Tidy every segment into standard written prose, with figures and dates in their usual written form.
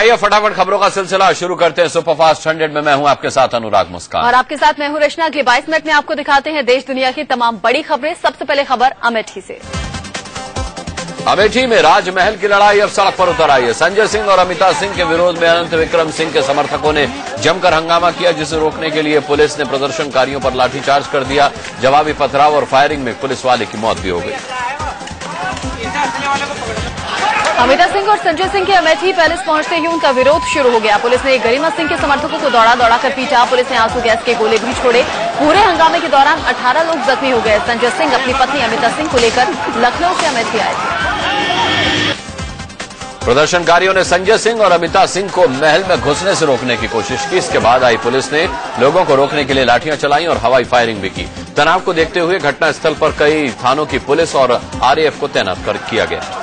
आइए फटाफट खबरों का सिलसिला शुरू करते हैं। सुपरफास्ट 100 में मैं हूं आपके साथ अनुराग मुस्कान और आपके साथ मैं हूं रचना। अगले 22 मिनट में आपको दिखाते हैं देश दुनिया की तमाम बड़ी खबरें। सबसे पहले खबर अमेठी से। अमेठी में राजमहल की लड़ाई अब सड़क पर उतर आई है। संजय सिंह और अमिता सिंह के विरोध में अनंत विक्रम सिंह के समर्थकों ने जमकर हंगामा किया, जिसे रोकने के लिए पुलिस ने प्रदर्शनकारियों पर लाठीचार्ज कर दिया। जवाबी पथराव और फायरिंग में पुलिस वाले की मौत भी हो गई। अमिता सिंह और संजय सिंह के अमेठी पैलेस पहुंचते ही उनका विरोध शुरू हो गया। पुलिस ने गरिमा सिंह के समर्थकों को दौड़ा कर पीटा। पुलिस ने आंसू गैस के गोले भी छोड़े। पूरे हंगामे के दौरान 18 लोग जख्मी हो गए। संजय सिंह अपनी पत्नी अमिता सिंह को लेकर लखनऊ से अमेठी आए थे। प्रदर्शनकारियों ने संजय सिंह और अमिता सिंह को महल में घुसने से रोकने की कोशिश की। इसके बाद आई पुलिस ने लोगों को रोकने के लिए लाठियां चलाई और हवाई फायरिंग भी की। तनाव को देखते हुए घटनास्थल पर कई थानों की पुलिस और आरएएफ को तैनात किया गया।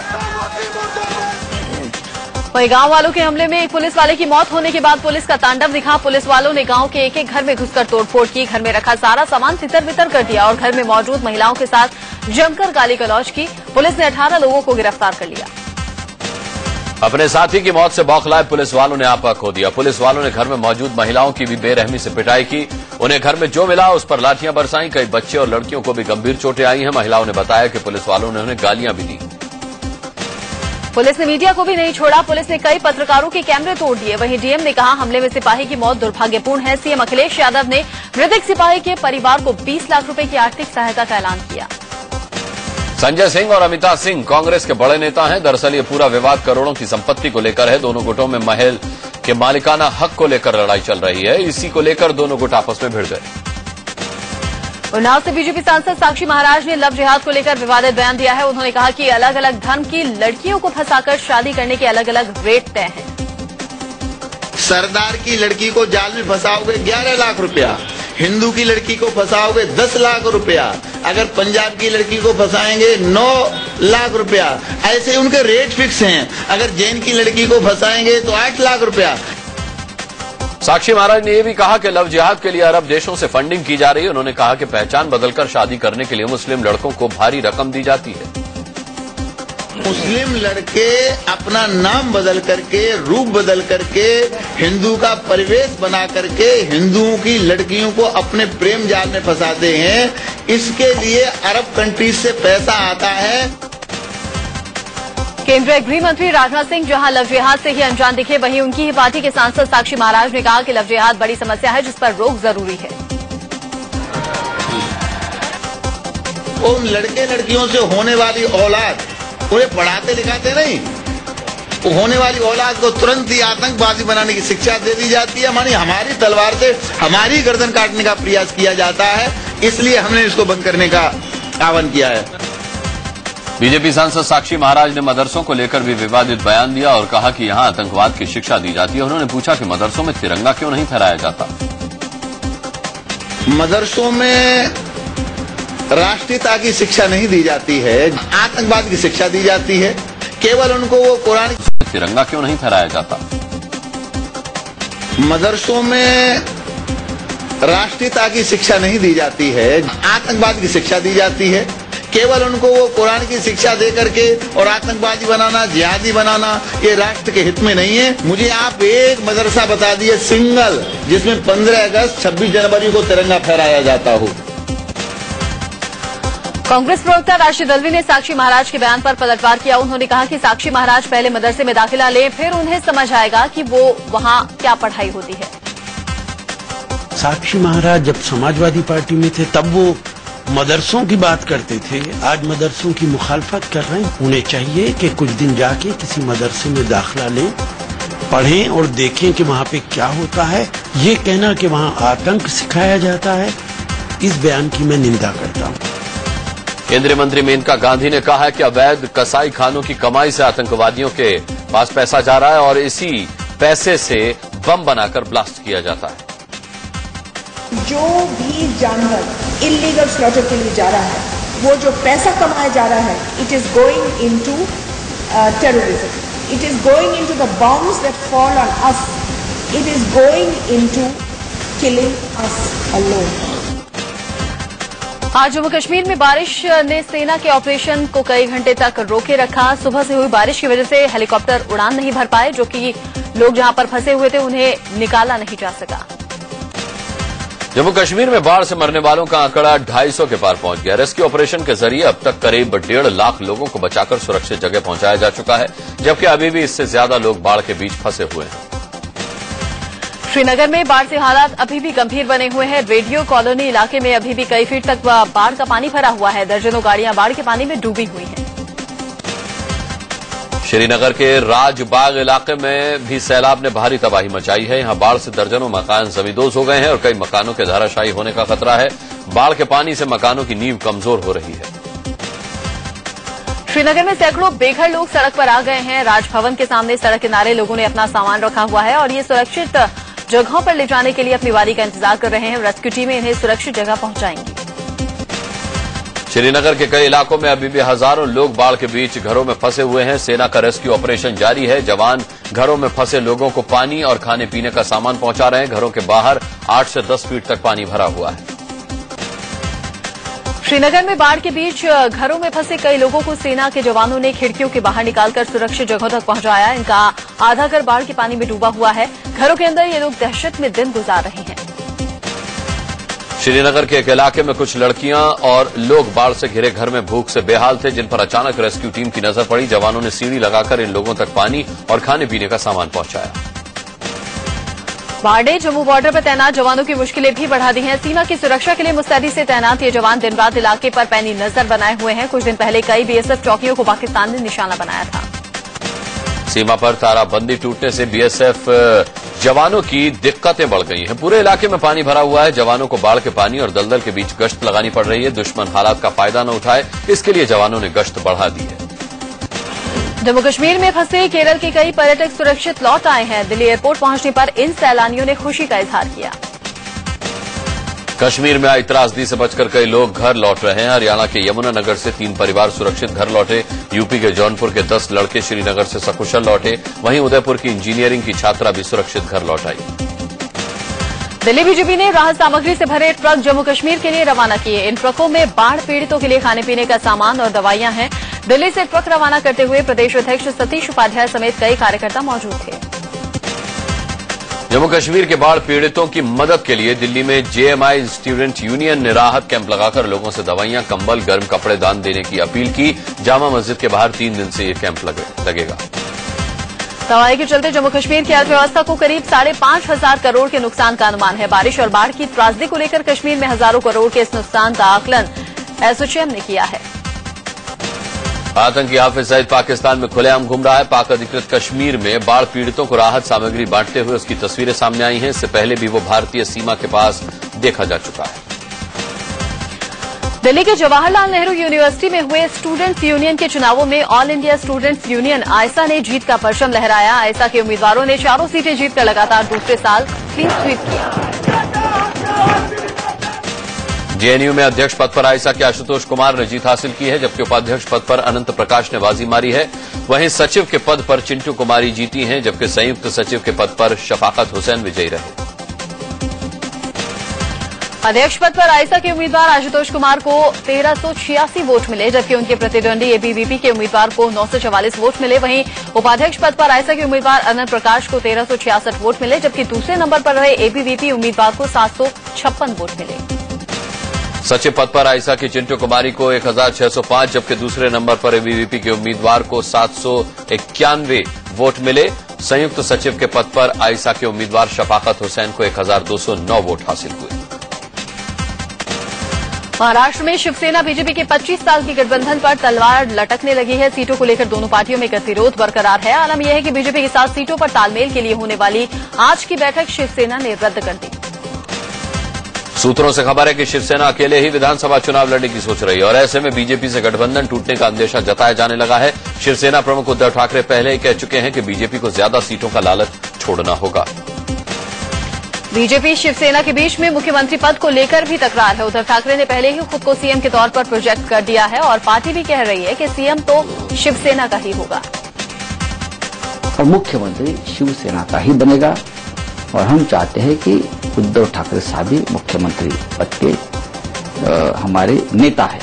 वहीं गांव वालों के हमले में एक पुलिस वाले की मौत होने के बाद पुलिस का तांडव दिखा। पुलिस वालों ने गांव के एक घर में घुसकर तोड़फोड़ की। घर में रखा सारा सामान तितर बितर कर दिया और घर में मौजूद महिलाओं के साथ जमकर गाली गलौज की। पुलिस ने 18 लोगों को गिरफ्तार कर लिया। अपने साथी की मौत से बौखलाए पुलिस वालों ने आपा खो दिया। पुलिस वालों ने घर में मौजूद महिलाओं की भी बेरहमी से पिटाई की। उन्हें घर में जो मिला उस पर लाठियां बरसाई। कई बच्चे और लड़कियों को भी गंभीर चोटें आई हैं। महिलाओं ने बताया कि पुलिस वालों ने उन्हें गालियां भी दी। पुलिस ने मीडिया को भी नहीं छोड़ा। पुलिस ने कई पत्रकारों के कैमरे तोड़ दिए। वहीं डीएम ने कहा हमले में सिपाही की मौत दुर्भाग्यपूर्ण है। सीएम अखिलेश यादव ने मृतक सिपाही के परिवार को 20 लाख रुपए की आर्थिक सहायता का ऐलान किया। संजय सिंह और अमिता सिंह कांग्रेस के बड़े नेता हैं। दरअसल ये पूरा विवाद करोड़ों की संपत्ति को लेकर है। दोनों गुटों में महल के मालिकाना हक को लेकर लड़ाई चल रही है। इसी को लेकर दोनों गुट आपस में भिड़ गए। उन्नाव से बीजेपी सांसद साक्षी महाराज ने लव जिहाद को लेकर विवादित बयान दिया है। उन्होंने कहा कि अलग अलग धर्म की लड़कियों को फंसाकर शादी करने के अलग अलग रेट तय हैं। सरदार की लड़की को जाल में फंसाओगे 11 लाख रुपया, हिंदू की लड़की को फंसाओगे 10 लाख रुपया, अगर पंजाब की लड़की को फंसाएंगे 9 लाख रुपया। ऐसे उनके रेट फिक्स हैं। अगर जैन की लड़की को फंसाएंगे तो 8 लाख रुपया। साक्षी महाराज ने यह भी कहा कि लव जिहाद के लिए अरब देशों से फंडिंग की जा रही है। उन्होंने कहा कि पहचान बदलकर शादी करने के लिए मुस्लिम लड़कों को भारी रकम दी जाती है। मुस्लिम लड़के अपना नाम बदल करके, रूप बदल करके, हिंदू का परिवेश बना करके हिंदुओं की लड़कियों को अपने प्रेम जाल में फंसाते हैं। इसके लिए अरब कंट्रीज से पैसा आता है। केंद्रीय गृह मंत्री राजनाथ सिंह जहां लव जिहाद से ही अनजान दिखे, वहीं उनकी ही पार्टी के सांसद साक्षी महाराज ने कहा कि लव जिहाद बड़ी समस्या है जिस पर रोक जरूरी है। उन लड़के लड़कियों से होने वाली औलाद उन्हें पढ़ाते लिखाते नहीं, वो होने वाली औलाद को तुरंत ही आतंकवादी बनाने की शिक्षा दे दी जाती है। मानी हमारी तलवार से हमारी गर्दन काटने का प्रयास किया जाता है। इसलिए हमने इसको बंद करने का आह्वान किया है। बीजेपी सांसद साक्षी महाराज ने मदरसों को लेकर भी विवादित बयान दिया और कहा कि यहां आतंकवाद की शिक्षा दी जाती है। उन्होंने पूछा कि मदरसों में तिरंगा क्यों नहीं फहराया जाता। मदरसों में राष्ट्रीयता की शिक्षा नहीं दी जाती है, आतंकवाद की शिक्षा दी जाती है। केवल उनको वो कुरान तिरंगा क्यों नहीं फहराया जाता। मदरसों में राष्ट्रीयता की शिक्षा नहीं दी जाती है, आतंकवाद की शिक्षा दी जाती है। केवल उनको वो कुरान की शिक्षा दे करके और आतंकवादी बनाना, जिहादी बनाना, ये राष्ट्र के हित में नहीं है। मुझे आप एक मदरसा बता दिए सिंगल जिसमें 15 अगस्त 26 जनवरी को तिरंगा फहराया जाता हो। कांग्रेस प्रवक्ता राशिद अल्वी ने साक्षी महाराज के बयान पर पलटवार किया। उन्होंने कहा कि साक्षी महाराज पहले मदरसे में दाखिला लें, फिर उन्हें समझ आएगा कि वो वहां क्या पढ़ाई होती है। साक्षी महाराज जब समाजवादी पार्टी में थे तब वो मदरसों की बात करते थे। आज मदरसों की मुखालफत कर रहे हैं। उन्हें चाहिए कि कुछ दिन जाके किसी मदरसे में दाखिला लें, पढ़ें और देखें कि वहाँ पे क्या होता है। ये कहना कि वहाँ आतंक सिखाया जाता है, इस बयान की मैं निंदा करता हूँ। केंद्रीय मंत्री मेनका गांधी ने कहा है कि अवैध कसाई खानों की कमाई से आतंकवादियों के पास पैसा जा रहा है और इसी पैसे से बम बनाकर ब्लास्ट किया जाता है। जो भी जानवर इलीगल स्लॉटर के लिए जा रहा है, वो जो पैसा कमाया जा रहा है, it is going into terrorism, it is going into the bombs that fall on us, it is going into killing us alone. आज जम्मू कश्मीर में बारिश ने सेना के ऑपरेशन को कई घंटे तक रोके रखा। सुबह से हुई बारिश की वजह से हेलीकॉप्टर उड़ान नहीं भर पाए, जो कि लोग जहां पर फंसे हुए थे उन्हें निकाला नहीं जा सका। जम्मू कश्मीर में बाढ़ से मरने वालों का आंकड़ा 250 के पार पहुंच गया। रेस्क्यू ऑपरेशन के जरिए अब तक करीब 1.5 लाख लोगों को बचाकर सुरक्षित जगह पहुंचाया जा चुका है, जबकि अभी भी इससे ज्यादा लोग बाढ़ के बीच फंसे हुए हैं। श्रीनगर में बाढ़ से हालात अभी भी गंभीर बने हुए हैं। रेडियो कॉलोनी इलाके में अभी भी कई फीट तक बाढ़ का पानी भरा हुआ है। दर्जनों गाड़ियां बाढ़ के पानी में डूबी हुई हैं। श्रीनगर के राजबाग इलाके में भी सैलाब ने भारी तबाही मचाई है। यहां बाढ़ से दर्जनों मकान जमींदोज हो गए हैं और कई मकानों के धराशायी होने का खतरा है। बाढ़ के पानी से मकानों की नींव कमजोर हो रही है। श्रीनगर में सैकड़ों बेघर लोग सड़क पर आ गए हैं। राजभवन के सामने सड़क किनारे लोगों ने अपना सामान रखा हुआ है और ये सुरक्षित जगहों पर ले जाने के लिए अपनी बारी का इंतजार कर रहे हैं। रेस्क्यू टीमें इन्हें सुरक्षित जगह पहुंचाएंगी। श्रीनगर के कई इलाकों में अभी भी हजारों लोग बाढ़ के बीच घरों में फंसे हुए हैं। सेना का रेस्क्यू ऑपरेशन जारी है। जवान घरों में फंसे लोगों को पानी और खाने पीने का सामान पहुंचा रहे हैं। घरों के बाहर 8 से 10 फीट तक पानी भरा हुआ है। श्रीनगर में बाढ़ के बीच घरों में फंसे कई लोगों को सेना के जवानों ने खिड़कियों के बाहर निकालकर सुरक्षित जगहों तक पहुंचाया। इनका आधा घर बाढ़ के पानी में डूबा हुआ है। घरों के अंदर ये लोग दहशत में दिन गुजार रहे हैं। श्रीनगर के एक इलाके में कुछ लड़कियां और लोग बाढ़ से घिरे घर में भूख से बेहाल थे, जिन पर अचानक रेस्क्यू टीम की नजर पड़ी। जवानों ने सीढ़ी लगाकर इन लोगों तक पानी और खाने पीने का सामान पहुंचाया। बाढ़ ने जम्मू बॉर्डर पर तैनात जवानों की मुश्किलें भी बढ़ा दी हैं। सीमा की सुरक्षा के लिए मुस्तैदी से तैनात ये जवान दिन रात इलाके पर पैनी नजर बनाए हुए हैं। कुछ दिन पहले कई बीएसएफ चौकियों को पाकिस्तान ने निशाना बनाया था। सीमा पर ताराबंदी टूटने से बीएसएफ जवानों की दिक्कतें बढ़ गई हैं। पूरे इलाके में पानी भरा हुआ है। जवानों को बाढ़ के पानी और दलदल के बीच गश्त लगानी पड़ रही है। दुश्मन हालात का फायदा न उठाए, इसके लिए जवानों ने गश्त बढ़ा दी है। जम्मू कश्मीर में फंसे केरल के कई पर्यटक सुरक्षित लौट आए हैं। दिल्ली एयरपोर्ट पहुंचने पर इन सैलानियों ने खुशी का इजहार किया। कश्मीर में आई त्रासदी से बचकर कई लोग घर लौट रहे हैं। हरियाणा के यमुनानगर से 3 परिवार सुरक्षित घर लौटे। यूपी के जौनपुर के 10 लड़के श्रीनगर से सकुशल लौटे। वहीं उदयपुर की इंजीनियरिंग की छात्रा भी सुरक्षित घर लौट आई। दिल्ली बीजेपी ने राहत सामग्री से भरे ट्रक जम्मू कश्मीर के लिए रवाना किए। इन ट्रकों में बाढ़ पीड़ितों के लिए खाने पीने का सामान और दवाइयां हैं। दिल्ली से ट्रक रवाना करते हुए प्रदेश अध्यक्ष सतीश उपाध्याय समेत कई कार्यकर्ता मौजूद थे। जम्मू कश्मीर के बाढ़ पीड़ितों की मदद के लिए दिल्ली में जेएमआई स्टूडेंट यूनियन ने राहत कैंप लगाकर लोगों से दवाइयां, कंबल, गर्म कपड़े दान देने की अपील की। जामा मस्जिद के बाहर 3 दिन से ये कैंप लगेगा। तबाही के चलते जम्मू कश्मीर की अर्थव्यवस्था को करीब 5,500 करोड़ के नुकसान का अनुमान है। बारिश और बाढ़ की त्रासदी को लेकर कश्मीर में हजारों करोड़ के इस नुकसान का आकलन एसोचैम ने किया है। आतंकी हाफिज सईद पाकिस्तान में खुलेआम घूम रहा है। पाक अधिकृत कश्मीर में बाढ़ पीड़ितों को राहत सामग्री बांटते हुए उसकी तस्वीरें सामने आई हैं। इससे पहले भी वो भारतीय सीमा के पास देखा जा चुका है। दिल्ली के जवाहरलाल नेहरू यूनिवर्सिटी में हुए स्टूडेंट्स यूनियन के चुनावों में ऑल इंडिया स्टूडेंट्स यूनियन आयसा ने जीत का परचम लहराया। आयसा के उम्मीदवारों ने 4 सीटें जीतकर लगातार दूसरे साल क्लीन स्वीप किया। जेएनयू में अध्यक्ष पद पर आयसा के आशुतोष कुमार ने जीत हासिल की है, जबकि उपाध्यक्ष पद पर अनंत प्रकाश ने बाजी मारी है। वहीं सचिव के पद पर चिंटू कुमारी जीती हैं, जबकि संयुक्त सचिव के पद पर शफाकत हुसैन विजयी रहे। अध्यक्ष पद पर आयसा के उम्मीदवार आशुतोष कुमार को 1386 वोट मिले, जबकि उनके प्रतिद्वंदी एबीवीपी के उम्मीदवार को 944 वोट मिले। वहीं उपाध्यक्ष पद पर आयसा के उम्मीदवार अनंत प्रकाश को 1366 वोट मिले, जबकि दूसरे नंबर पर रहे एबीवीपी उम्मीदवार को 756 वोट मिले। सचिव पद पर आयसा की चिंटू कुमारी को 1605, जबकि दूसरे नंबर पर एबीवीपी के उम्मीदवार को 791 वोट मिले। संयुक्त सचिव के पद पर आयसा के उम्मीदवार शफाकत हुसैन को 1209 वोट हासिल हुए। महाराष्ट्र में शिवसेना बीजेपी के 25 साल की गठबंधन पर तलवार लटकने लगी है। सीटों को लेकर दोनों पार्टियों में गतिरोध बरकरार है। आलम यह है कि बीजेपी के साथ सीटों पर तालमेल के लिए होने वाली आज की बैठक शिवसेना ने रद्द कर दी। सूत्रों से खबर है कि शिवसेना अकेले ही विधानसभा चुनाव लड़ने की सोच रही है और ऐसे में बीजेपी से गठबंधन टूटने का अंदेशा जताया जाने लगा है। शिवसेना प्रमुख उद्धव ठाकरे पहले ही कह चुके हैं कि बीजेपी को ज्यादा सीटों का लालच छोड़ना होगा। बीजेपी शिवसेना के बीच में मुख्यमंत्री पद को लेकर भी तकरार है। उद्धव ठाकरे ने पहले ही खुद को सीएम के तौर पर प्रोजेक्ट कर दिया है और पार्टी भी कह रही है कि सीएम तो शिवसेना का ही होगा और मुख्यमंत्री शिवसेना का ही बनेगा। और हम चाहते हैं कि उद्धव ठाकरे साहब भी मुख्यमंत्री पद के हमारे नेता है।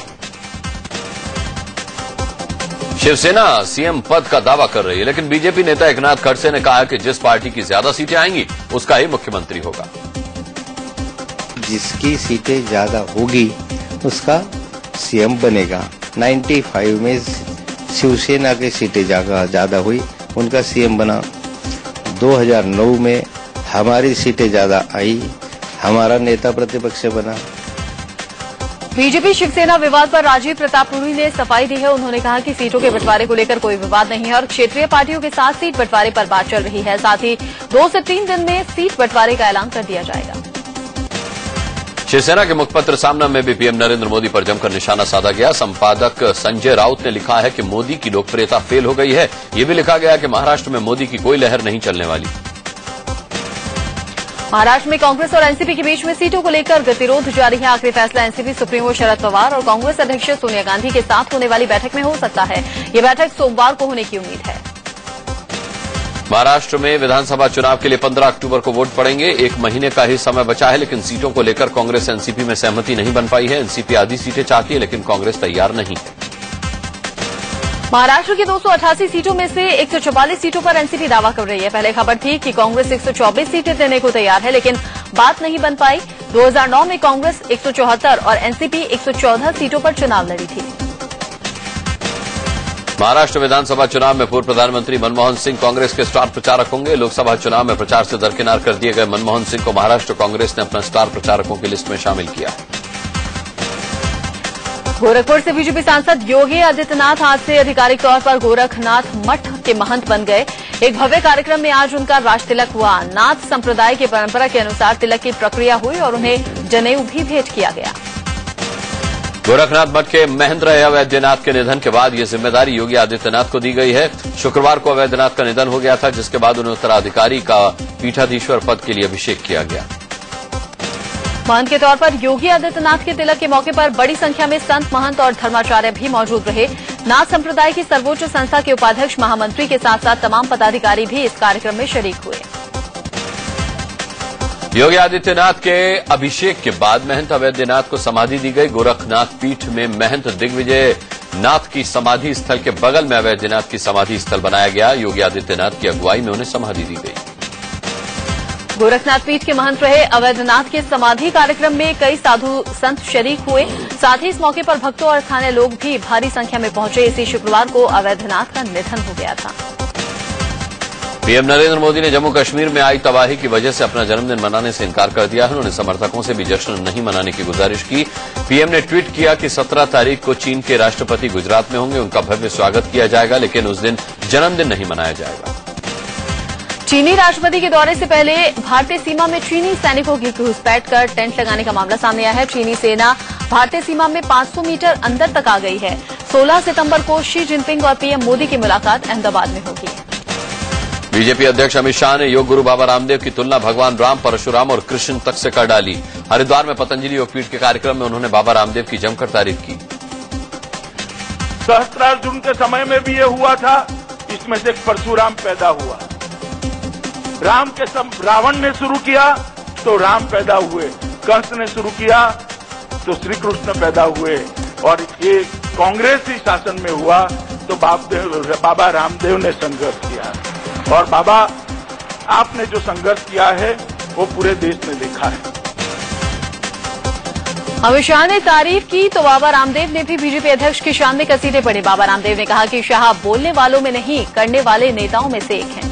शिवसेना सीएम पद का दावा कर रही है, लेकिन बीजेपी नेता एकनाथ खड़से ने कहा कि जिस पार्टी की ज्यादा सीटें आएंगी उसका ही मुख्यमंत्री होगा। जिसकी सीटें ज्यादा होगी उसका सीएम बनेगा। 95 में शिवसेना की सीटें ज्यादा हुई, उनका सीएम बना। 2009 में हमारी सीटें ज्यादा आई, हमारा नेता प्रतिपक्ष बना। बीजेपी शिवसेना विवाद पर राजीव प्रतापरुढ़ी ने सफाई दी है। उन्होंने कहा कि सीटों के बंटवारे को लेकर कोई विवाद नहीं है और क्षेत्रीय पार्टियों के साथ सीट बंटवारे पर बात चल रही है। साथ ही 2 से 3 दिन में सीट बंटवारे का ऐलान कर दिया जाएगा। शिवसेना के मुखपत्र सामना में भी पीएम नरेंद्र मोदी पर जमकर निशाना साधा गया। संपादक संजय राउत ने लिखा है कि मोदी की लोकप्रियता फेल हो गई है। ये भी लिखा गया कि महाराष्ट्र में मोदी की कोई लहर नहीं चलने वाली। महाराष्ट्र में कांग्रेस और एनसीपी के बीच में सीटों को लेकर गतिरोध जारी है। आखिरी फैसला एनसीपी सुप्रीमो शरद पवार और कांग्रेस अध्यक्ष सोनिया गांधी के साथ होने वाली बैठक में हो सकता है। ये बैठक सोमवार को होने की उम्मीद है। महाराष्ट्र में विधानसभा चुनाव के लिए 15 अक्टूबर को वोट पड़ेंगे। 1 महीने का ही समय बचा है, लेकिन सीटों को लेकर कांग्रेस एनसीपी में सहमति नहीं बन पाई है। एनसीपी आधी सीटें चाहती है, लेकिन कांग्रेस तैयार नहीं है। महाराष्ट्र की 288 सीटों में से 144 सीटों पर एनसीपी दावा कर रही है। पहले खबर थी कि कांग्रेस 124 सीटें देने को तैयार है, लेकिन बात नहीं बन पाई। 2009 में कांग्रेस 174 और एनसीपी 114 सीटों पर चुनाव लड़ी थी। महाराष्ट्र विधानसभा चुनाव में पूर्व प्रधानमंत्री मनमोहन सिंह कांग्रेस के स्टार प्रचारक होंगे। लोकसभा चुनाव में प्रचार से दरकिनार कर दिए गए मनमोहन सिंह को महाराष्ट्र कांग्रेस ने अपना स्टार प्रचारकों की लिस्ट में शामिल किया। गोरखपुर से बीजेपी सांसद योगी आदित्यनाथ आज से आधिकारिक तौर पर गोरखनाथ मठ के महंत बन गए। एक भव्य कार्यक्रम में आज उनका राज तिलक हुआ। नाथ संप्रदाय की परंपरा के अनुसार तिलक की प्रक्रिया हुई और उन्हें जनेऊ भी भेंट किया गया। गोरखनाथ मठ के महंत रहे अवैधनाथ के निधन के बाद ये जिम्मेदारी योगी आदित्यनाथ को दी गई है। शुक्रवार को अवैधनाथ का निधन हो गया था, जिसके बाद उन्हें उत्तराधिकारी का पीठाधीश्वर पद के लिए अभिषेक किया गया। महंत के तौर पर योगी आदित्यनाथ के तिलक के मौके पर बड़ी संख्या में संत, महंत और धर्माचार्य भी मौजूद रहे। नाथ संप्रदाय की सर्वोच्च संस्था के उपाध्यक्ष, महामंत्री के साथ साथ तमाम पदाधिकारी भी इस कार्यक्रम में शरीक हुए। योगी आदित्यनाथ के अभिषेक के बाद महंत अवैधनाथ को समाधि दी गई। गोरखनाथ पीठ में महंत दिग्विजय नाथ की समाधि स्थल के बगल में अवैधनाथ की समाधि स्थल बनाया गया। योगी आदित्यनाथ की अगुवाई में उन्हें समाधि दी गई। गोरखनाथ पीठ के महंत रहे अवैधनाथ के समाधि कार्यक्रम में कई साधु संत शरीक हुए। साथ ही इस मौके पर भक्तों और स्थानीय लोग भी भारी संख्या में पहुंचे। इसी शुक्रवार को अवैधनाथ का निधन हो गया था। पीएम नरेंद्र मोदी ने जम्मू कश्मीर में आई तबाही की वजह से अपना जन्मदिन मनाने से इनकार कर दिया है। उन्होंने समर्थकों से भी जश्न नहीं मनाने की गुजारिश की। पीएम ने ट्वीट किया कि 17 तारीख को चीन के राष्ट्रपति गुजरात में होंगे, उनका भव्य स्वागत किया जाएगा, लेकिन उस दिन जन्मदिन नहीं मनाया जाएगा। चीनी राष्ट्रपति के दौरे से पहले भारतीय सीमा में चीनी सैनिकों की घुसपैठ कर टेंट लगाने का मामला सामने आया है। चीनी सेना भारतीय सीमा में 500 मीटर अंदर तक आ गई है। 16 सितंबर को शी जिनपिंग और पीएम मोदी की मुलाकात अहमदाबाद में होगी। बीजेपी अध्यक्ष अमित शाह ने योग गुरु बाबा रामदेव की तुलना भगवान राम, परशुराम और कृष्ण तक से कर डाली। हरिद्वार में पतंजलि योगपीठ के कार्यक्रम में उन्होंने बाबा रामदेव की जमकर तारीफ की। सहस्त्रार्जुन के समय में भी ये हुआ था, इसमें से एक परशुराम पैदा हुआ। रावण ने शुरू किया तो राम पैदा हुए, कंस ने शुरू किया तो श्री कृष्ण पैदा हुए, और ये कांग्रेसी शासन में हुआ तो बाबा रामदेव ने संघर्ष किया। और बाबा आपने जो संघर्ष किया है वो पूरे देश ने देखा है। अमित शाह ने तारीफ की तो बाबा रामदेव ने भी बीजेपी अध्यक्ष की शान में कसीदे पढ़े। बाबा रामदेव ने कहा कि शाह बोलने वालों में नहीं, करने वाले नेताओं में से एक हैं।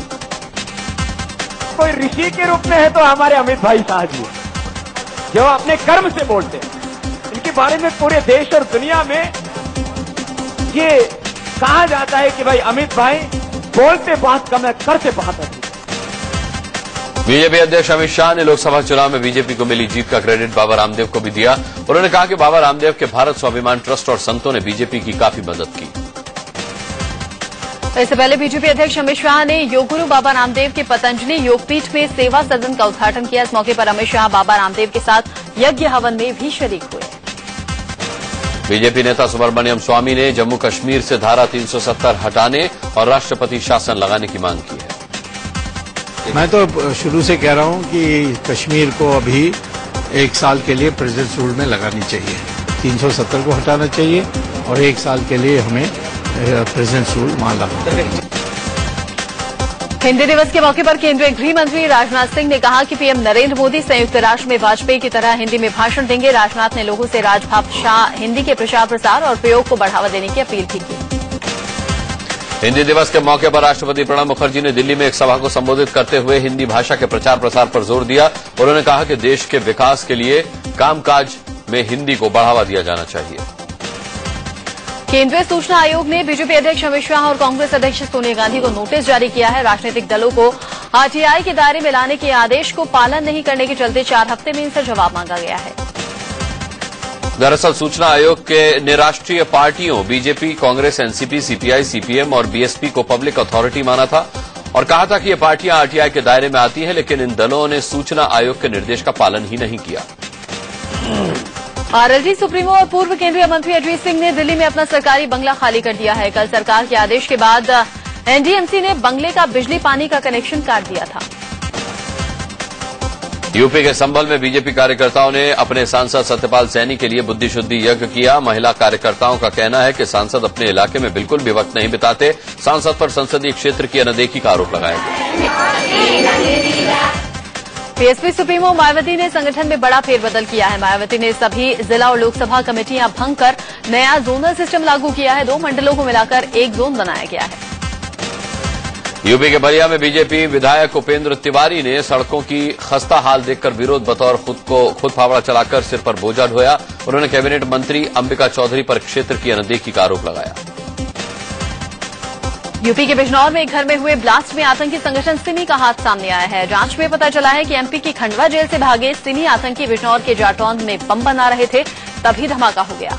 कोई ऋषि के रूप में है तो हमारे अमित भाई शाह जी, जो अपने कर्म से बोलते हैं। इनके बारे में पूरे देश और दुनिया में ये कहा जाता है कि भाई अमित भाई बोलते बात कम है, करते बात अधिक। बीजेपी अध्यक्ष अमित शाह ने लोकसभा चुनाव में बीजेपी को मिली जीत का क्रेडिट बाबा रामदेव को भी दिया। उन्होंने कहा कि बाबा रामदेव के भारत स्वाभिमान ट्रस्ट और संतों ने बीजेपी की काफी मदद की। इससे पहले बीजेपी अध्यक्ष अमित शाह ने योग गुरु बाबा रामदेव के पतंजलि योगपीठ में सेवा सदन का उद्घाटन किया। इस मौके पर अमित शाह बाबा रामदेव के साथ यज्ञ हवन में भी शरीक हुए। बीजेपी नेता सुब्रमण्यम स्वामी ने जम्मू कश्मीर से धारा 370 हटाने और राष्ट्रपति शासन लगाने की मांग की है। मैं तो शुरू से कह रहा हूं कि कश्मीर को अभी 1 साल के लिए प्रेसिडेंट्स रूल में लगानी चाहिए। 370 को हटाना चाहिए और 1 साल के लिए हमें प्रेजेंट्स रूल माला। हिंदी दिवस के मौके पर केंद्रीय गृह मंत्री राजनाथ सिंह ने कहा कि पीएम नरेंद्र मोदी संयुक्त राष्ट्र में वाजपेयी की तरह हिंदी में भाषण देंगे। राजनाथ ने लोगों से राजभाषा हिंदी के प्रचार प्रसार और प्रयोग को बढ़ावा देने की अपील भी की। हिंदी दिवस के मौके पर राष्ट्रपति प्रणब मुखर्जी ने दिल्ली में एक सभा को संबोधित करते हुए हिंदी भाषा के प्रचार प्रसार पर जोर दिया। उन्होंने कहा कि देश के विकास के लिए कामकाज में हिंदी को बढ़ावा दिया जाना चाहिए। केंद्रीय सूचना आयोग ने बीजेपी अध्यक्ष अमित शाह और कांग्रेस अध्यक्ष सोनिया गांधी को नोटिस जारी किया है। राजनीतिक दलों को आरटीआई के दायरे में लाने के आदेश को पालन नहीं करने के चलते 4 हफ्ते में इनसे जवाब मांगा गया है। दरअसल सूचना आयोग ने राष्ट्रीय पार्टियों BJP, Congress, NCP, CPI, CPM और बीएसपी को पब्लिक अथॉरिटी माना था और कहा था कि ये पार्टियां आरटीआई के दायरे में आती हैं, लेकिन इन दलों ने सूचना आयोग के निर्देश का पालन ही नहीं किया। आरएलडी सुप्रीमो और पूर्व केंद्रीय मंत्री अजय सिंह ने दिल्ली में अपना सरकारी बंगला खाली कर दिया है। कल सरकार के आदेश के बाद एनडीएमसी ने बंगले का बिजली पानी का कनेक्शन काट दिया था। यूपी के संभल में बीजेपी कार्यकर्ताओं ने अपने सांसद सत्यपाल सैनी के लिए बुद्धिशुद्धि यज्ञ किया। महिला कार्यकर्ताओं का कहना है कि सांसद अपने इलाके में बिल्कुल भी वक्त नहीं बिताते। सांसद पर संसदीय क्षेत्र की अनदेखी का आरोप लगाया गया। बीएसपी सुप्रीमो मायावती ने संगठन में बड़ा फेरबदल किया है। मायावती ने सभी जिला और लोकसभा कमेटियां भंग कर नया जोनल सिस्टम लागू किया है। 2 मंडलों को मिलाकर एक जोन बनाया गया है। यूपी के बलिया में बीजेपी विधायक उपेंद्र तिवारी ने सड़कों की खस्ता हाल देखकर विरोध बतौर खुद फावड़ा चलाकर सिर पर बोझा ढोया। उन्होंने कैबिनेट मंत्री अंबिका चौधरी पर क्षेत्र की अनदेखी का आरोप लगाया। यूपी के बिजनौर में एक घर में हुए ब्लास्ट में आतंकी संगठन सिमी का हाथ सामने आया है। जांच में पता चला है कि एमपी की खंडवा जेल से भागे सिमी आतंकी बिजनौर के जाटौन में बम बना रहे थे, तभी धमाका हो गया।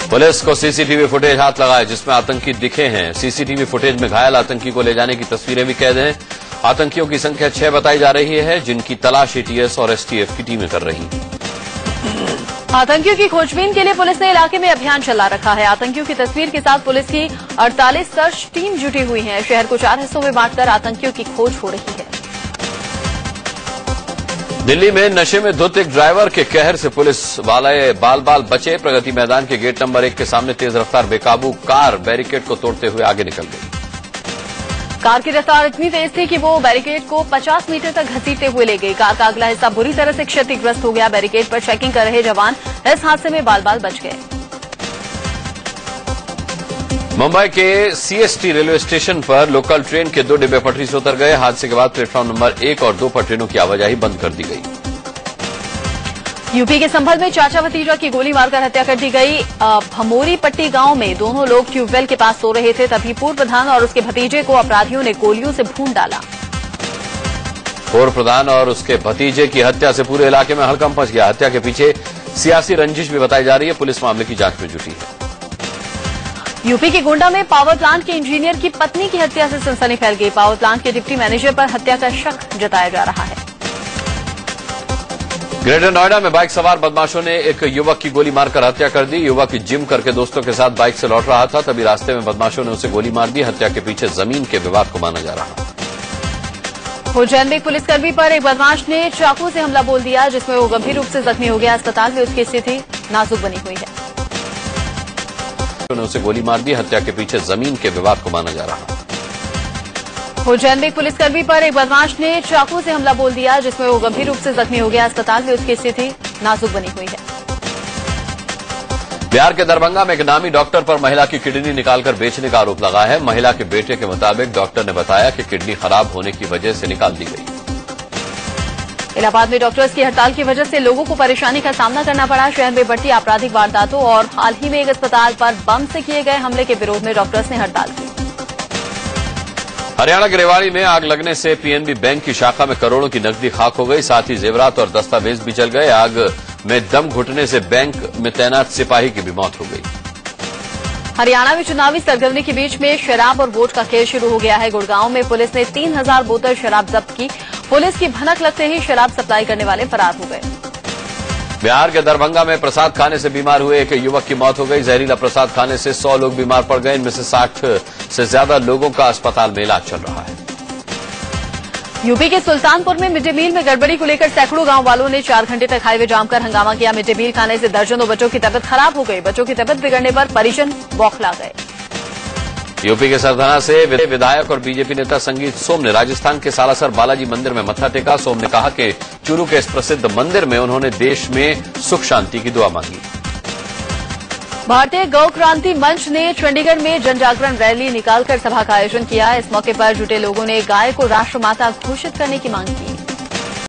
पुलिस को सीसीटीवी फुटेज हाथ लगाए जिसमें आतंकी दिखे हैं। सीसीटीवी फुटेज में घायल आतंकी को ले जाने की तस्वीरें भी कैद हैं। आतंकियों की संख्या 6 बताई जा रही है, जिनकी तलाश एटीएस और एसटीएफ की टीमें कर रही हैं। आतंकियों की खोजबीन के लिए पुलिस ने इलाके में अभियान चला रखा है। आतंकियों की तस्वीर के साथ पुलिस की 48 सर्च टीम जुटी हुई है। शहर को 4 हिस्सों में बांटकर आतंकियों की खोज हो रही है। दिल्ली में नशे में धुत एक ड्राइवर के कहर से पुलिस वाले बाल बचे। प्रगति मैदान के गेट नंबर 1 के सामने तेज रफ्तार बेकाबू कार बैरिकेड को तोड़ते हुए आगे निकल गई। कार की रफ्तार इतनी तेज थी कि वो बैरिकेड को 50 मीटर तक घसीटते हुए ले गई। कार का अगला हिस्सा बुरी तरह से क्षतिग्रस्त हो गया। बैरिकेड पर चेकिंग कर रहे जवान इस हादसे में बाल बच गए। मुंबई के सीएसटी रेलवे स्टेशन पर लोकल ट्रेन के 2 डिब्बे पटरी से उतर गए। हादसे के बाद प्लेटफॉर्म नंबर 1 और 2 पर ट्रेनों की आवाजाही बंद कर दी गई। यूपी के संभल में चाचा भतीजा की गोली मारकर हत्या कर दी गई। भमोरी पट्टी गांव में दोनों लोग ट्यूबवेल के पास सो रहे थे, तभी पूर्व प्रधान और उसके भतीजे को अपराधियों ने गोलियों से भून डाला। पूर्व प्रधान और उसके भतीजे की हत्या से पूरे इलाके में हड़कंप मच गया। हत्या के पीछे सियासी रंजिश भी बताई जा रही है। पुलिस मामले की जांच में जुटी है। यूपी के गोंडा में पावर प्लांट के इंजीनियर की पत्नी की हत्या से सनसनी फैल गई। पावर प्लांट के डिप्टी मैनेजर पर हत्या का शक जताया जा रहा है। ग्रेटर नोएडा में बाइक सवार बदमाशों ने एक युवक की गोली मारकर हत्या कर दी। युवक जिम करके दोस्तों के साथ बाइक से लौट रहा था, तभी रास्ते में बदमाशों ने उसे गोली मार दी। हत्या के पीछे जमीन के विवाद को माना जा रहा है। उज्जैन में एक पुलिसकर्मी पर एक बदमाश ने चाकू से हमला बोल दिया, जिसमें वो गंभीर रूप से जख्मी हो गया। अस्पताल में उसकी स्थिति नाजुक बनी हुई है। उसे गोली मार दी। हत्या के पीछे जमीन के विवाद को माना जा रहा है। उज्जैन में एक पुलिसकर्मी पर एक बदमाश ने चाकू से हमला बोल दिया, जिसमें वो गंभीर रूप से जख्मी हो गया। अस्पताल में उसकी स्थिति नाजुक बनी हुई है। बिहार के दरभंगा में एक नामी डॉक्टर पर महिला की किडनी निकालकर बेचने का आरोप लगा है। महिला के बेटे के मुताबिक डॉक्टर ने बताया कि किडनी खराब होने की वजह से निकाल दी गई। इलाहाबाद में डॉक्टर्स की हड़ताल की वजह से लोगों को परेशानी का सामना करना पड़ा। शहर में बढ़ती आपराधिक वारदातों और हाल ही में एक अस्पताल पर बम से किए गए हमले के विरोध में डॉक्टर्स ने हड़ताल की। हरियाणा के रेवाड़ी में आग लगने से पीएनबी बैंक की शाखा में करोड़ों की नकदी खाक हो गई। साथ ही जेवरात और दस्तावेज भी जल गए। आग में दम घुटने से बैंक में तैनात सिपाही की भी मौत हो गई। हरियाणा में चुनावी सरगर्मी के बीच में शराब और वोट का खेल शुरू हो गया है। गुड़गांव में पुलिस ने 3000 बोतल शराब जब्त की। पुलिस की भनक लगते ही शराब सप्लाई करने वाले फरार हो गए। बिहार के दरभंगा में प्रसाद खाने से बीमार हुए एक युवक की मौत हो गई। जहरीला प्रसाद खाने से 100 लोग बीमार पड़ गए। इनमें से 60 से ज्यादा लोगों का अस्पताल में इलाज चल रहा है। यूपी के सुल्तानपुर में मिड डे मील में गड़बड़ी को लेकर सैकड़ों गांव वालों ने 4 घंटे तक हाईवे जाम कर हंगामा किया। मिड डे मील खाने से दर्जनों बच्चों की तबीयत खराब हो गई। बच्चों की तबीयत बिगड़ने पर परिजन बौखला गए। यूपी के सरथाना से विधायक और बीजेपी नेता संगीत सोम ने राजस्थान के सालासर बालाजी मंदिर में मत्था टेका। सोम ने कहा कि चूरू के इस प्रसिद्ध मंदिर में उन्होंने देश में सुख शांति की दुआ मांगी। भारतीय गौ क्रांति मंच ने चंडीगढ़ में जन जागरण रैली निकालकर सभा का आयोजन किया। इस मौके पर जुटे लोगों ने गाय को राष्ट्रमाता घोषित करने की मांग की।